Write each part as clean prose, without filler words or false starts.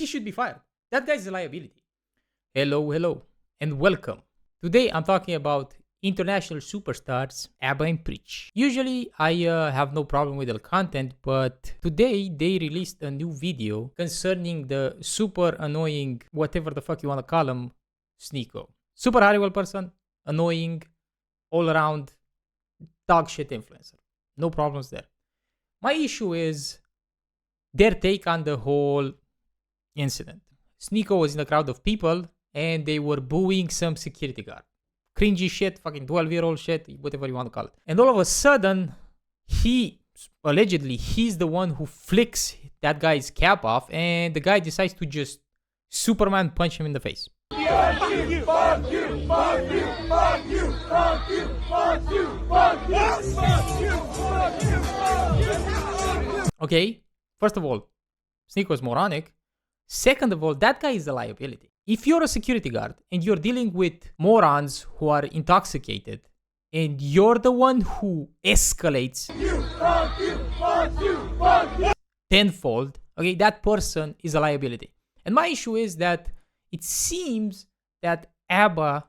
he should be fired. That guy's a liability. Hello, and welcome. Today I'm talking about international superstars ABBA and Preach. Usually I have no problem with their content, but today they released a new video concerning the super annoying, whatever the fuck you want to call him, Sneako. Super horrible person, annoying, all around, dog shit influencer. No problems there. My issue is their take on the whole incident. Sneako was in a crowd of people and they were booing some security guard. Cringy shit, fucking 12-year-old shit, whatever you want to call it. And all of a sudden, he's the one who flicks that guy's cap off, and the guy decides to just Superman punch him in the face. Okay, first of all, Sneako is moronic. Second of all, that guy is a liability. If you're a security guard and you're dealing with morons who are intoxicated and you're the one who escalates tenfold, okay, that person is a liability. And my issue is that it seems that ABBA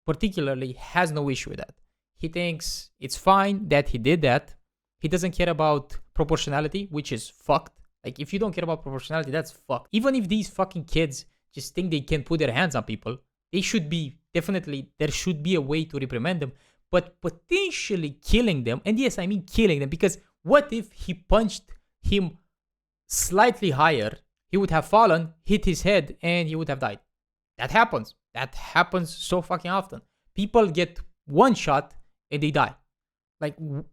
particularly has no issue with that. He thinks it's fine that he did that. He doesn't care about proportionality, which is fucked. Like, if you don't care about proportionality, that's fucked. Even if these fucking kids just think they can put their hands on people, there should be a way to reprimand them, but potentially killing them, and yes, I mean killing them, because what if he punched him slightly higher, he would have fallen, hit his head, and he would have died. That happens so fucking often. People get one shot and they die.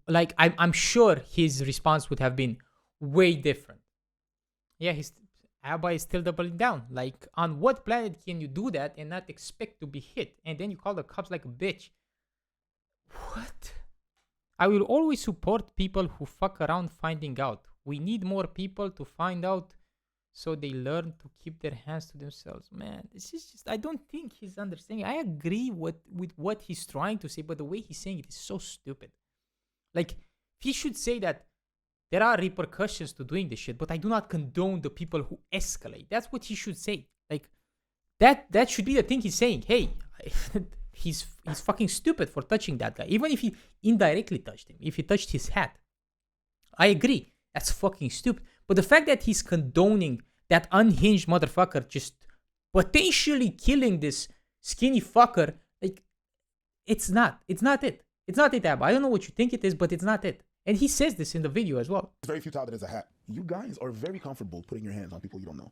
Like I'm sure his response would have been way different. Yeah, ABBA is still doubling down. Like, on what planet can you do that and not expect to be hit? And then you call the cops like a bitch. What? I will always support people who fuck around finding out. We need more people to find out so they learn to keep their hands to themselves. Man, this is just, I don't think he's understanding. I agree with what he's trying to say, but the way he's saying it is so stupid. Like, he should say that there are repercussions to doing this shit, but I do not condone the people who escalate. That's what he should say. Like, that should be the thing he's saying. Hey, he's fucking stupid for touching that guy. Even if he indirectly touched him, if he touched his hat. I agree. That's fucking stupid. But the fact that he's condoning that unhinged motherfucker just potentially killing this skinny fucker, like, it's not it. It's not it, Abba. I don't know what you think it is, but it's not it. And he says this in the video as well. It's very futile that it's a hat. You guys are very comfortable putting your hands on people you don't know.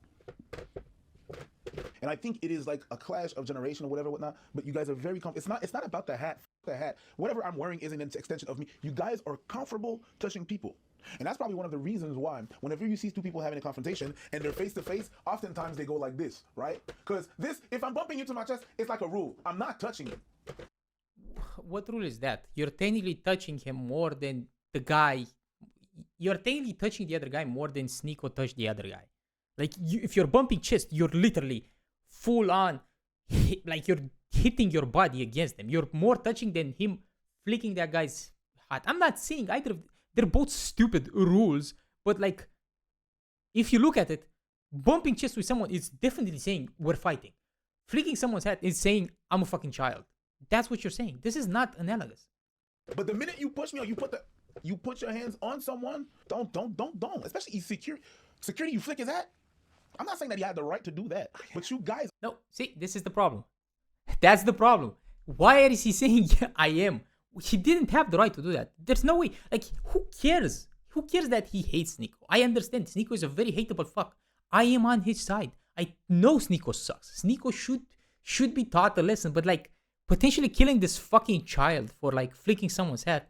And I think it is like a clash of generation or whatnot, but you guys are very comfortable. It's not about the hat. The hat. Whatever I'm wearing isn't an extension of me. You guys are comfortable touching people. And that's probably one of the reasons why whenever you see two people having a confrontation and they're face to face, oftentimes they go like this, right? Because if I'm bumping into my chest, it's like a rule. I'm not touching you. What rule is that? You're technically touching him more than the guy. You're technically touching the other guy more than Sneako touched the other guy. Like, if you're bumping chest, you're literally full on, like, you're hitting your body against them. You're more touching than him flicking that guy's hat. I'm not saying either of, they're both stupid rules, but like, if you look at it, bumping chest with someone is definitely saying we're fighting. Flicking someone's hat is saying I'm a fucking child. That's what you're saying. This is not analogous. But the minute you push me, or you put your hands on someone, don't. Especially security, you flick his hat. I'm not saying that he had the right to do that, but you guys. No, see, this is the problem. That's the problem. Why is he saying I am? He didn't have the right to do that. There's no way. Like, who cares? Who cares that he hates Sneako? I understand. Sneako is a very hateable fuck. I am on his side. I know Sneako sucks. Sneako should be taught a lesson, but like, potentially killing this fucking child for like flicking someone's hat,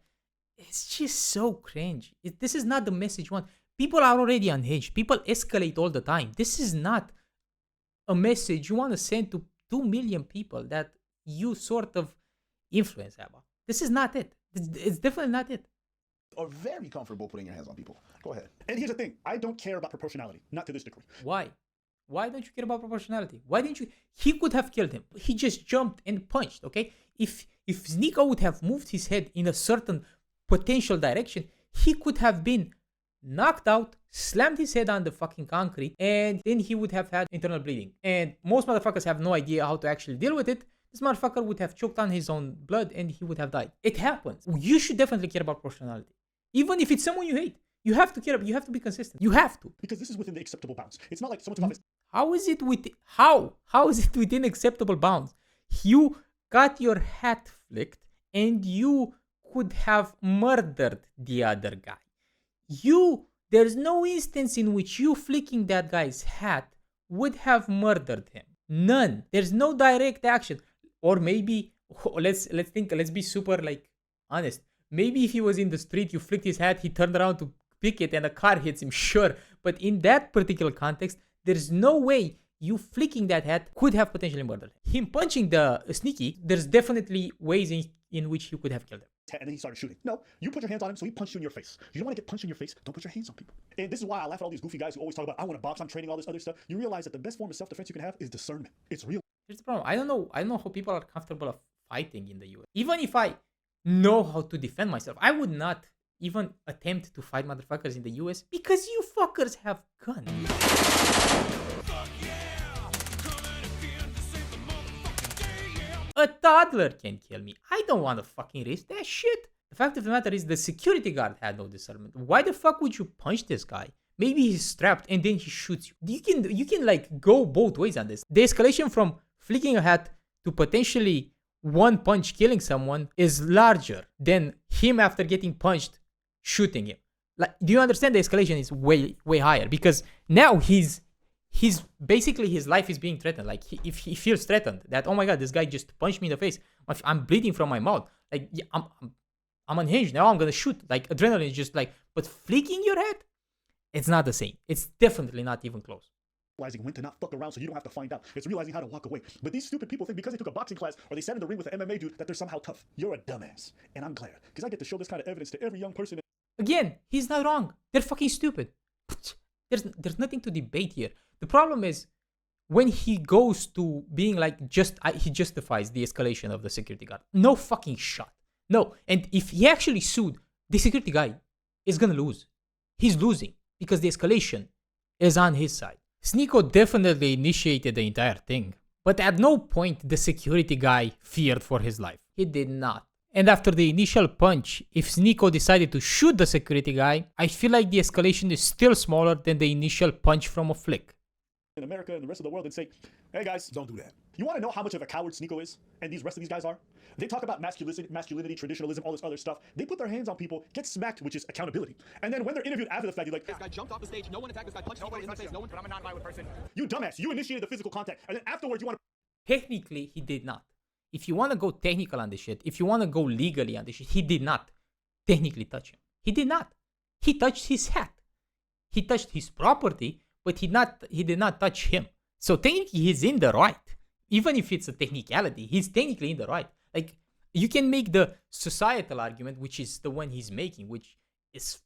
it's just so cringe. This is not the message you want. People are already unhinged. People escalate all the time. This is not a message you want to send to 2 million people that you sort of influence, Abba. This is not it. It's definitely not it. Are very comfortable putting your hands on people. Go ahead. And here's the thing. I don't care about proportionality. Not to this degree. Why? Why don't you care about proportionality? Why didn't you? He could have killed him. He just jumped and punched, okay? If Sneako would have moved his head in a certain potential direction, he could have been knocked out, slammed his head on the fucking concrete, and then he would have had internal bleeding. And most motherfuckers have no idea how to actually deal with it. This motherfucker would have choked on his own blood and he would have died. It happens. You should definitely care about proportionality. Even if it's someone you hate, you have to care. You have to be consistent. You have to. Because this is within the acceptable bounds. It's not like someone took off his How is it with how is it within acceptable bounds? You got your hat flicked and you could have murdered the other guy. There's no instance in which you flicking that guy's hat would have murdered him. None. There's no direct action. Or maybe let's be super like honest. Maybe if he was in the street, you flicked his hat, he turned around to pick it and a car hits him, sure. But in that particular context, there's no way you flicking that hat could have potentially murdered him. Punching the Sneaky, there's definitely ways in which you could have killed him. and then he started shooting. No, you put your hands on him, so he punched you in your face. You don't want to get punched in your face, don't put your hands on people. And this is why I laugh at all these goofy guys who always talk about, I want to box, I'm training, all this other stuff. You realize that the best form of self-defense you can have is discernment. It's real. Here's the problem. I don't know how people are comfortable of fighting in the US. Even if I know how to defend myself, I would not even attempt to fight motherfuckers in the US because you fuckers have guns. A toddler can kill me. I don't want to fucking risk that shit. The fact of the matter is the security guard had no discernment. Why the fuck would you punch this guy? Maybe he's strapped and then he shoots you. You can like go both ways on this. The escalation from flicking a hat to potentially one punch killing someone is larger than him after getting punched shooting him. Like, do you understand? The escalation is way higher because now he's basically his life is being threatened. Like if he feels threatened that, oh my god, this guy just punched me in the face, I'm bleeding from my mouth, like yeah, I'm unhinged now, I'm gonna shoot. Like adrenaline is just like, but flicking your head, it's not the same. It's definitely not even close. Realizing when to not fuck around so you don't have to find out. It's realizing how to walk away. But these stupid people think because they took a boxing class or they sat in the ring with an MMA dude that they're somehow tough. You're a dumbass. And I'm glad because I get to show this kind of evidence to every young person. Again, he's not wrong. They're fucking stupid. There's nothing to debate here. The problem is when he goes to being like he justifies the escalation of the security guard. No fucking shot. No. And if he actually sued, the security guy is gonna lose. He's losing because the escalation is on his side. Sneako definitely initiated the entire thing, but at no point the security guy feared for his life. He did not. And after the initial punch, if Sneako decided to shoot the security guy, I feel like the escalation is still smaller than the initial punch from a flick. In America and the rest of the world and say, hey guys, Don't do that. you want to know how much of a coward Sneako is? And these rest of these guys are? They talk about masculinity, traditionalism, all this other stuff. They put their hands on people, get smacked, which is accountability. And then when they're interviewed after the fact, you're like, This guy jumped off the stage. No one attacked this guy. Punched Sneako in the face. No one. But I'm a non-violent person. you dumbass, you initiated the physical contact. And then afterwards, you want to Technically, he did not. If you want to go technical on this shit, if you want to go legally on this shit, he did not technically touch him. He did not. He touched his hat. He touched his property, but he did not touch him. So technically, he's in the right. Even if it's a technicality, he's technically in the right. Like, you can make the societal argument, which is the one he's making, which is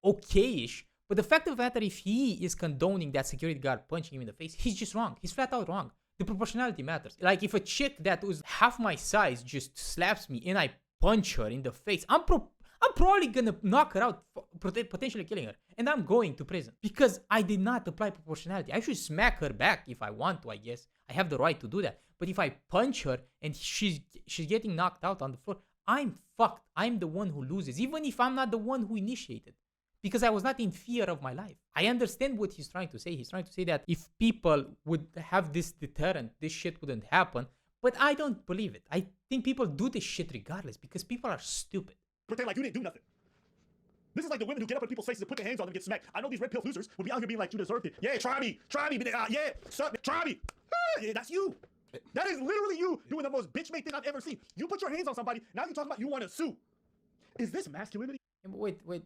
okay-ish. But the fact of the matter, if he is condoning that security guard punching him in the face, he's just wrong. He's flat out wrong. The proportionality matters. Like, if a chick that was half my size just slaps me and I punch her in the face, I'm probably gonna knock her out, potentially killing her. And I'm going to prison because I did not apply proportionality. I should smack her back if I want to, I guess. I have the right to do that. But if I punch her and she's getting knocked out on the floor, I'm fucked. I'm the one who loses, even if I'm not the one who initiated. Because I was not in fear of my life. I understand what he's trying to say. He's trying to say that if people would have this deterrent, this shit wouldn't happen. But I don't believe it. I think people do this shit regardless because people are stupid. pretend like you didn't do nothing. This is like the women who get up in people's faces and put their hands on them and get smacked. I know these red pill losers would be out here being like, you deserved it. Yeah, try me. Yeah, suck, try me. Yeah, that's you. That is literally you doing the most bitch-made thing I've ever seen. You put your hands on somebody, now you're talking about you want to sue. Is this masculinity? Wait, but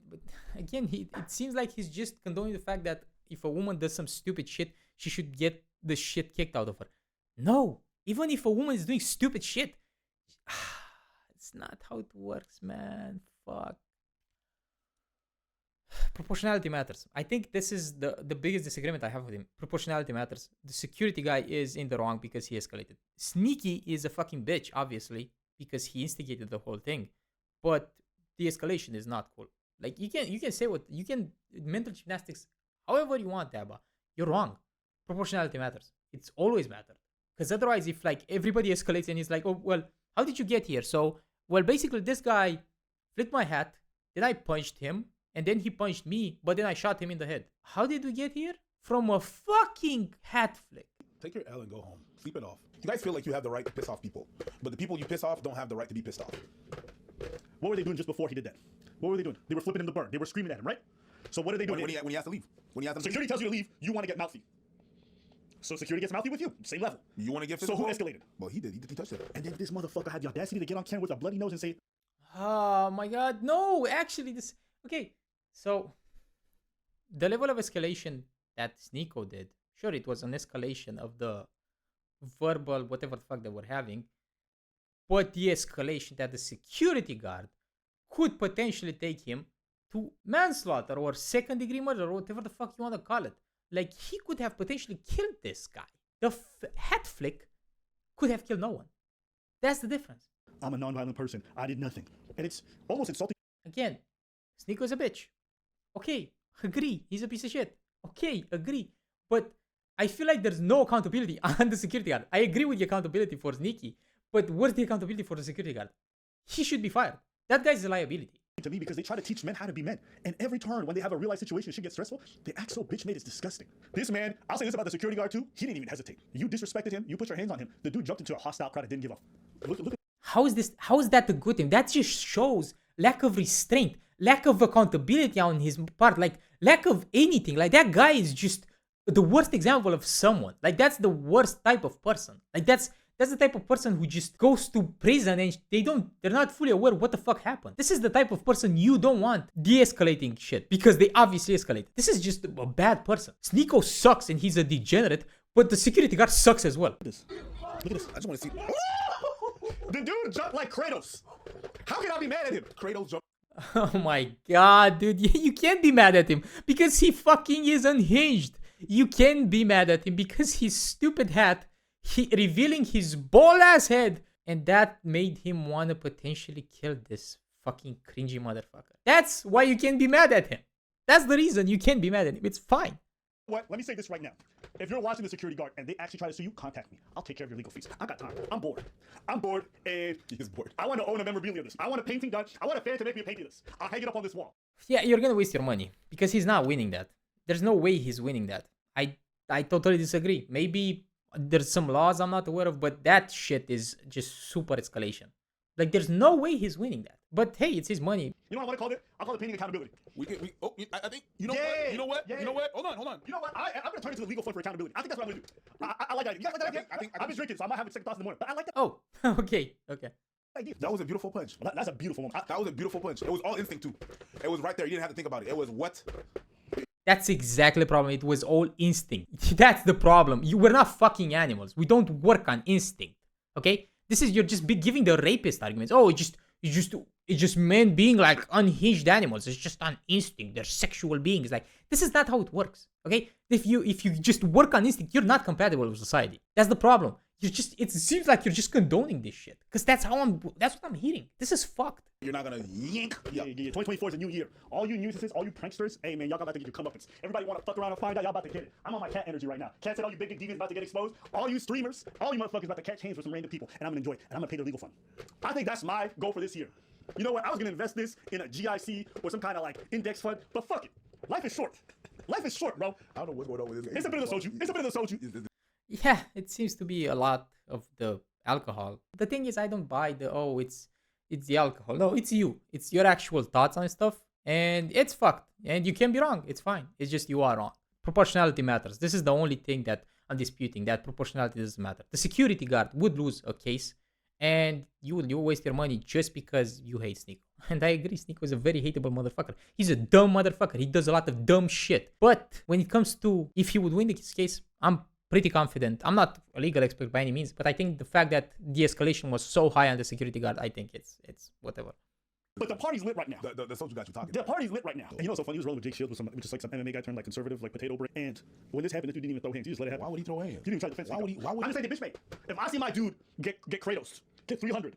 again, it seems like he's just condoning the fact that if a woman does some stupid shit, she should get the shit kicked out of her. No, even if a woman is doing stupid shit, it's not how it works, man. Fuck. Proportionality matters. I think this is the biggest disagreement I have with him. Proportionality matters. The security guy is in the wrong because he escalated. Sneaky is a fucking bitch, obviously, because he instigated the whole thing. But the escalation is not cool. Like you can say what you can mental gymnastics however you want, Abba. You're wrong. Proportionality matters. It's always mattered. Because otherwise, if like everybody escalates and he's like, oh well, how did you get here? So well, basically this guy flipped my hat, then I punched him, and then he punched me, but then I shot him in the head. How did we get here? From a fucking hat flick. Take your L and go home. Sleep it off. You guys feel like you have the right to piss off people, but the people you piss off don't have the right to be pissed off. What were they doing just before he did that? What were they doing? They were flipping him the bird. They were screaming at him, right? So what are they doing? When he has to leave. When he has to leave. Security tells you to leave, you want to get mouthy. So security gets mouthy with you, same level. You want to get So physical? who escalated? Well, he did. He touched it. And then this motherfucker had the audacity to get on camera with a bloody nose and say, Oh my god, no, actually this okay. So the level of escalation that Sneako did, sure it was an escalation of the verbal whatever the fuck they were having, but the escalation that the security guard could potentially take him to manslaughter or second degree murder or whatever the fuck you want to call it. Like he could have potentially killed this guy. The hat flick could have killed no one. That's the difference. I'm a non-violent person. I did nothing. And it's almost insulting. Again, Sneako is a bitch. Okay, agree. He's a piece of shit. Okay, agree. But I feel like there's no accountability on the security guard. I agree with the accountability for Sneaky, but where's the accountability for the security guard? He should be fired. That guy's a liability. To me because they try to teach men how to be men. And every turn when they have a real life situation, shit gets stressful, they act so bitch made, it's disgusting. This man, I'll say this about the security guard too, he didn't even hesitate. You disrespected him, you put your hands on him. The dude jumped into a hostile crowd and didn't give up. Look. How is that a good thing? That just shows lack of restraint, lack of accountability on his part, like lack of anything. Like that guy is just the worst example of someone. Like that's the worst type of person. Like that's the type of person who just goes to prison and they're not fully aware what the fuck happened. This is the type of person you don't want de-escalating shit because they obviously escalate. This is just a bad person. Sneako sucks and he's a degenerate, but the security guard sucks as well. Look at this. I just want to see. The dude jumped like Kratos. How can I be mad at him? Kratos jumped. Oh my god, dude. You can't be mad at him because he fucking is unhinged. You can be mad at him because his stupid hat, he revealing his bald ass head, and that made him want to potentially kill this fucking cringy motherfucker. That's why you can be mad at him. That's the reason you can be mad at him. It's fine. What? Let me say this right now. If you're watching the security guard and they actually try to sue you, contact me. I'll take care of your legal fees. I got time. I'm bored. And He is bored. I want to own a memorabilia of this. I want a painting done. I want a fan to make me a painting of this. I'll hang it up on this wall. Yeah, you're gonna waste your money because he's not winning that. There's no way he's winning that. I totally disagree. Maybe there's some laws I'm not aware of, but that shit is just super escalation. Like there's no way he's winning that. But hey, it's his money. You know what I want to call it? I'll call it painting accountability. I think, you know what? You know what? Yeah. You know what? Hold on. You know what? I'm going to turn it to the legal fund for accountability. I think that's what I'm going to do. I like that. You guys like that idea? I've been drinking, so I might have second thoughts in the morning. But I like that Oh, okay. idea. That was a beautiful punch. That's a beautiful one. That was a beautiful punch. It was all instinct too. It was right there. You didn't have to think about it. It was what? That's exactly the problem. It was all instinct. That's the problem. We're not fucking animals. We don't work on instinct. Okay? This is, you're just giving the rapist arguments. Oh, it's just men being like unhinged animals. It's just on instinct. They're sexual beings. Like, this is not how it works. Okay? If you just work on instinct, you're not compatible with society. That's the problem. It seems like you're just condoning this shit. Because that's what I'm hearing. This is fucked. You're not gonna yank. Yeah. 2024 is a new year. All you nuisances, all you pranksters, hey man, y'all about to get your comeuppance. Everybody want to fuck around and find out, y'all about to get it. I'm on my cat energy right now. Cat said all you big deviants about to get exposed. All you streamers, all you motherfuckers about to catch hands with some random people, and I'm gonna enjoy it. And I'm gonna pay their legal fund. I think that's my goal for this year. You know what? I was gonna invest this in a GIC or some kind of like index fund, but fuck it. Life is short. Life is short, bro. I don't know what's going on with this. It's a bit of the soju. Yeah, it seems to be a lot of the alcohol. The thing is, I don't buy it's the alcohol. No, it's you. It's your actual thoughts on stuff. And it's fucked. And you can be wrong. It's fine. It's just you are wrong. Proportionality matters. This is the only thing that I'm disputing. That proportionality doesn't matter. The security guard would lose a case. And you waste your money just because you hate Sneako. And I agree, Sneako is a very hateable motherfucker. He's a dumb motherfucker. He does a lot of dumb shit. But when it comes to if he would win this case, I'm pretty confident. I'm not a legal expert by any means, but I think the fact that the escalation was so high on the security guard, I think it's whatever. But the party's lit right now. The soju got you talking. The party's lit right now. And you know what's so funny? He was rolling with Jake Shields, which is like some MMA guy turned like conservative, like potato brain. And when this happened, this dude didn't even throw hands. He just let it happen. Why would he throw hands? He didn't even try to defend. Why would I'm just saying, bitch, mate. If I see my dude get Kratos, get 300.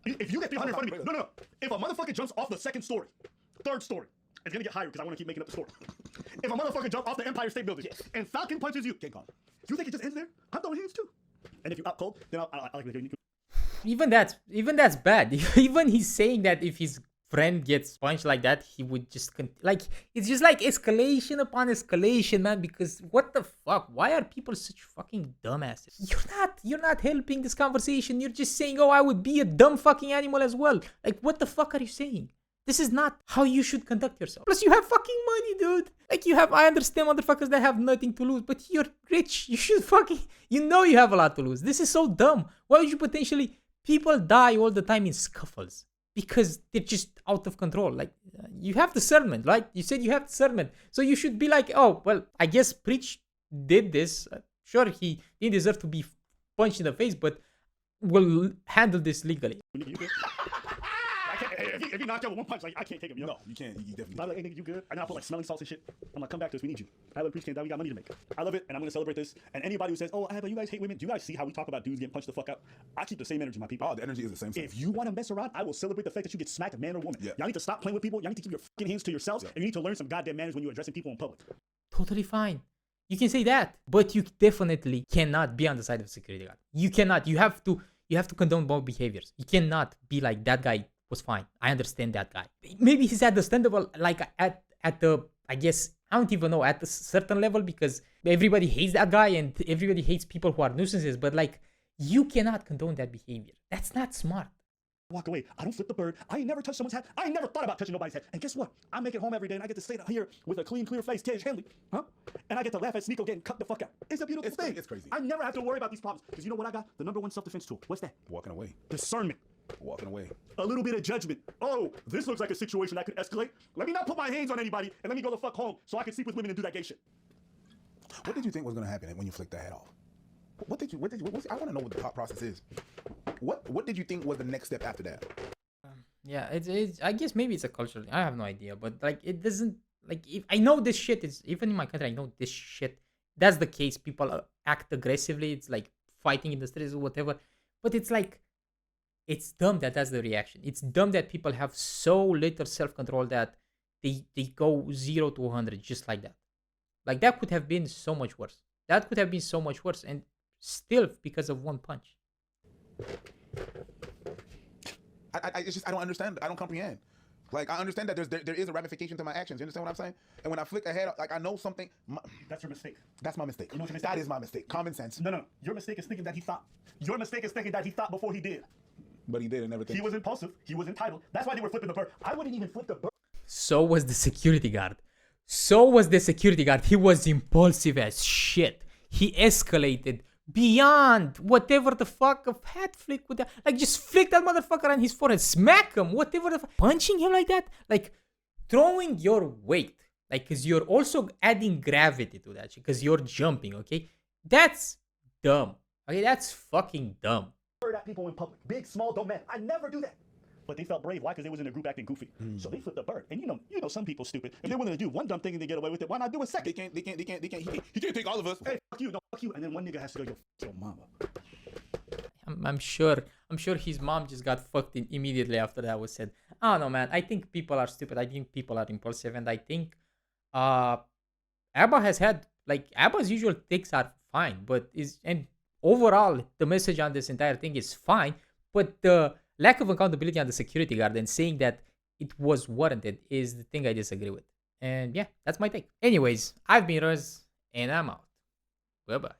If you get 300 in front of me, no. If a motherfucker jumps off the second story Third story. It's gonna get higher because I want to keep making up the story. If a motherfucker jump off the Empire State Building and Falcon punches you, King Kong, you think it just ends there? I'm throwing hands too. And if you out cold, then I'll like to. Even that's bad. Even he's saying that if his friend gets punched like that, he would just like, it's just like escalation upon escalation, man. Because what the fuck? Why are people such fucking dumbasses? You're not helping this conversation. You're just saying, oh, I would be a dumb fucking animal as well. Like, what the fuck are you saying? This is not how you should conduct yourself. Plus, you have fucking money, dude. Like, I understand motherfuckers that have nothing to lose, but you're rich. You should fucking, you have a lot to lose. This is so dumb. Why would you potentially, people die all the time in scuffles because they're just out of control. Like, you have discernment, right? You said you have discernment. So you should be like, oh, well, I guess Preach did this. Sure, he didn't deserve to be punched in the face, but we'll handle this legally. If you knock out with one punch, like, I can't take him, yo. No, you can't. You definitely. I'm like, hey, nigga, you good? And I put like smelling salts and shit. I'm like, come back to us. We need you. I love Preach came down. We got money to make. I love it, and I'm gonna celebrate this. And anybody who says, oh, but you guys hate women, do you guys see how we talk about dudes getting punched the fuck out? I keep the same energy, my people. Oh, the energy is the same. If you want to mess around, I will celebrate the fact that you get smacked, man or woman. Yeah. Y'all need to stop playing with people. Y'all need to keep your fucking hands to yourselves, and you need to learn some goddamn manners when you're addressing people in public. Totally fine. You can say that, but you definitely cannot be on the side of security guard. You cannot. You have to condone both behaviors. You cannot be like, that guy was fine. I understand that guy. Maybe he's understandable, like at the, I guess, I don't even know, at a certain level, because everybody hates that guy and everybody hates people who are nuisances, but like, you cannot condone that behavior. That's not smart. Walk away. I don't flip the bird. I ain't never touched someone's hat. I ain't never thought about touching nobody's hat. And guess what? I make it home every day and I get to stay here with a clean, clear face, Tej Henley, huh? And I get to laugh at Sneako getting cut the fuck out. It's a beautiful thing. It's crazy. I never have to worry about these problems. Because you know what I got? The number one self-defense tool. What's that? Walking away. Discernment. Walking away. A little bit of judgment. Oh, this looks like a situation that could escalate. Let me not put my hands on anybody and let me go the fuck home so I can sleep with women and do that gay shit. What did you think was gonna happen when you flicked that head off? I want to know what the thought process is. What did you think was the next step after that? Yeah, it's I guess maybe it's a cultural thing. I have no idea, but like, it doesn't, like, if I know this shit is, even in my country, I know this shit, that's the case. People act aggressively. It's like fighting in the streets or whatever, but it's like, it's dumb that that's the reaction. It's dumb that people have so little self-control that they go 0 to 100 just like that. Like, that could have been so much worse. That could have been so much worse, and still because of one punch. It's just, I don't understand. I don't comprehend. Like, I understand that there is a ramification to my actions. You understand what I'm saying? And when I flick ahead, like, I know something. That's your mistake. That's my mistake. You know what your mistake That is? is my mistake. Common sense. No. Your mistake is thinking that he thought. Your mistake is thinking that he thought before he did. But he did and everything. He was impulsive. He was entitled. That's why they were flipping the bird. I wouldn't even flip the bird. So was the security guard. He was impulsive as shit. He escalated beyond whatever the fuck a hat flick with that. Like, just flick that motherfucker on his forehead, smack him, whatever the fuck. Punching him like that, like, throwing your weight, like, because you're also adding gravity to that shit, because you're jumping, okay? That's dumb. Okay, that's fucking dumb. At people in public, big, small, don't matter. I never do that. But they felt brave. Why? Because they was in a group acting goofy. So they flipped the bird. And you know, some people stupid. If they're willing to do one dumb thing and they get away with it, why not do a second? They can't. He can't take all of us. Hey, fuck you, no, fuck you. And then one nigga has to go, yo, mama. I'm sure his mom just got fucked in immediately after that was said. I don't know, man. I think people are stupid. I think people are impulsive, and I think Abba has had, like, Abba's usual takes are fine, but and overall the message on this entire thing is fine, but the lack of accountability on the security guard and saying that it was warranted is the thing I disagree with. And yeah, that's my take. Anyways, I've been Rose, and I'm out. Bye bye.